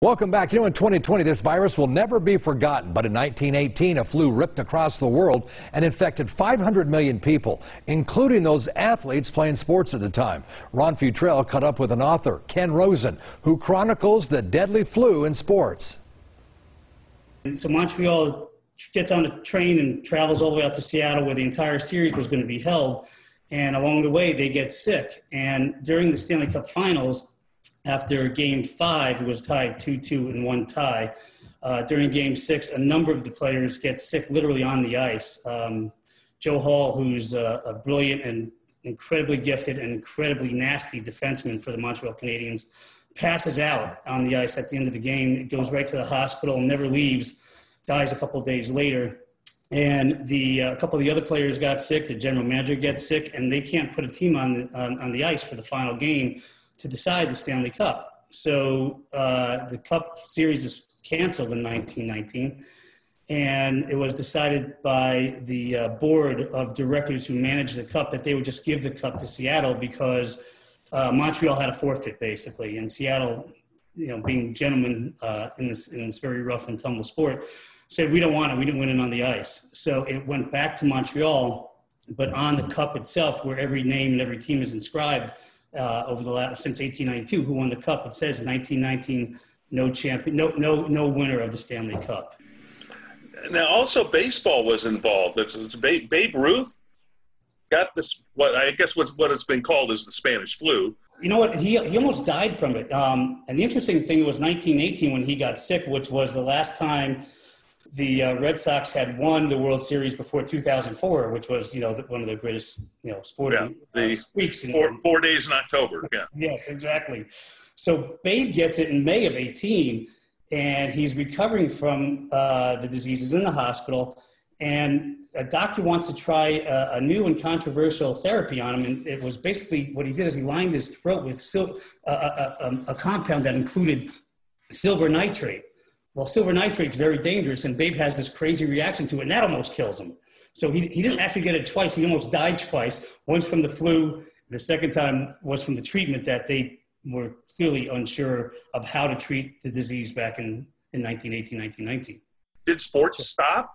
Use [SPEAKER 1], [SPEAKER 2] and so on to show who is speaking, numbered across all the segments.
[SPEAKER 1] Welcome back. You know, in 2020, this virus will never be forgotten. But in 1918, a flu ripped across the world and infected 500 million people, including those athletes playing sports at the time. Ron Futrell caught up with an author, Ken Rosen, who chronicles the deadly flu in sports.
[SPEAKER 2] So Montreal gets on a train and travels all the way out to Seattle, where the entire series was going to be held. And along the way, they get sick. And during the Stanley Cup Finals, after Game 5, it was tied 2-2 in one tie. During Game 6, a number of the players get sick literally on the ice. Joe Hall, who's a brilliant and incredibly gifted and incredibly nasty defenseman for the Montreal Canadiens, passes out on the ice at the end of the game. It goes right to the hospital, never leaves, dies a couple of days later. And a couple of the other players got sick. The general manager gets sick, and they can't put a team on the ice for the final game to decide the Stanley Cup. So the Cup series is canceled in 1919, and it was decided by the board of directors who managed the Cup that they would just give the Cup to Seattle because Montreal had a forfeit, basically, and Seattle, you know, being gentlemen in this very rough and tumble sport, said, we don't want it, we didn't win it on the ice. So it went back to Montreal, but on the Cup itself, where every name and every team is inscribed, since 1892, who won the Cup, it says 1919, no champion, no winner of the Stanley Cup.
[SPEAKER 3] Now, also baseball was involved. Babe Ruth got this, what it's been called is the Spanish flu.
[SPEAKER 2] You know what? He almost died from it. And the interesting thing was 1918 when he got sick, which was the last time the Red Sox had won the World Series before 2004, which was, you know, one of the greatest, you know, sporting streaks.
[SPEAKER 3] Four days in October, yeah.
[SPEAKER 2] Yes, exactly. So Babe gets it in May of 18, and he's recovering from the disease. He's in the hospital, and a doctor wants to try a new and controversial therapy on him. And it was basically what he did is he lined his throat with a compound that included silver nitrate. Well, silver nitrate's very dangerous, and Babe has this crazy reaction to it, and that almost kills him. So he didn't actually get it twice. He almost died twice, once from the flu. The second time was from the treatment that they were clearly unsure of how to treat the disease back in 1918, 1919.
[SPEAKER 3] Did sports stop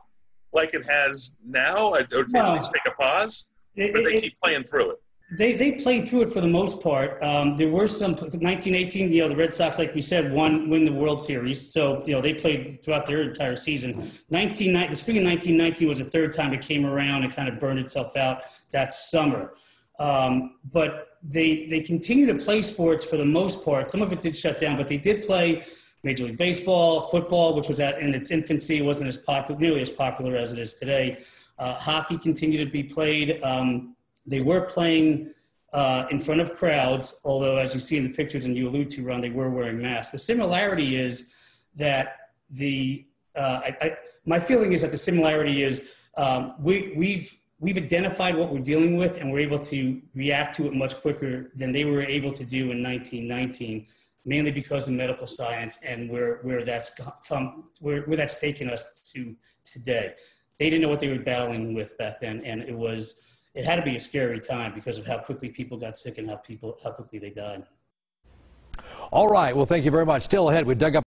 [SPEAKER 3] like it has now, or did they take a pause? Or they keep playing through it?
[SPEAKER 2] They played through it for the most part. There were some 1918. You know, the Red Sox, like we said, win the World Series. So you know they played throughout their entire season. The spring of 1919 was the third time it came around and kind of burned itself out that summer. But they continue to play sports for the most part. Some of it did shut down, but they did play Major League Baseball, football, which was in its infancy. It wasn't nearly as popular as it is today. Hockey continued to be played. They were playing in front of crowds, although as you see in the pictures and you allude to, Ron, they were wearing masks. The similarity is that my feeling is that the similarity is we've identified what we're dealing with, and we're able to react to it much quicker than they were able to do in 1919, mainly because of medical science and where that's taken us to today. They didn't know what they were battling with back then, and it had to be a scary time because of how quickly people got sick and how quickly they died.
[SPEAKER 1] All right. Well, thank you very much. Still ahead, we dug up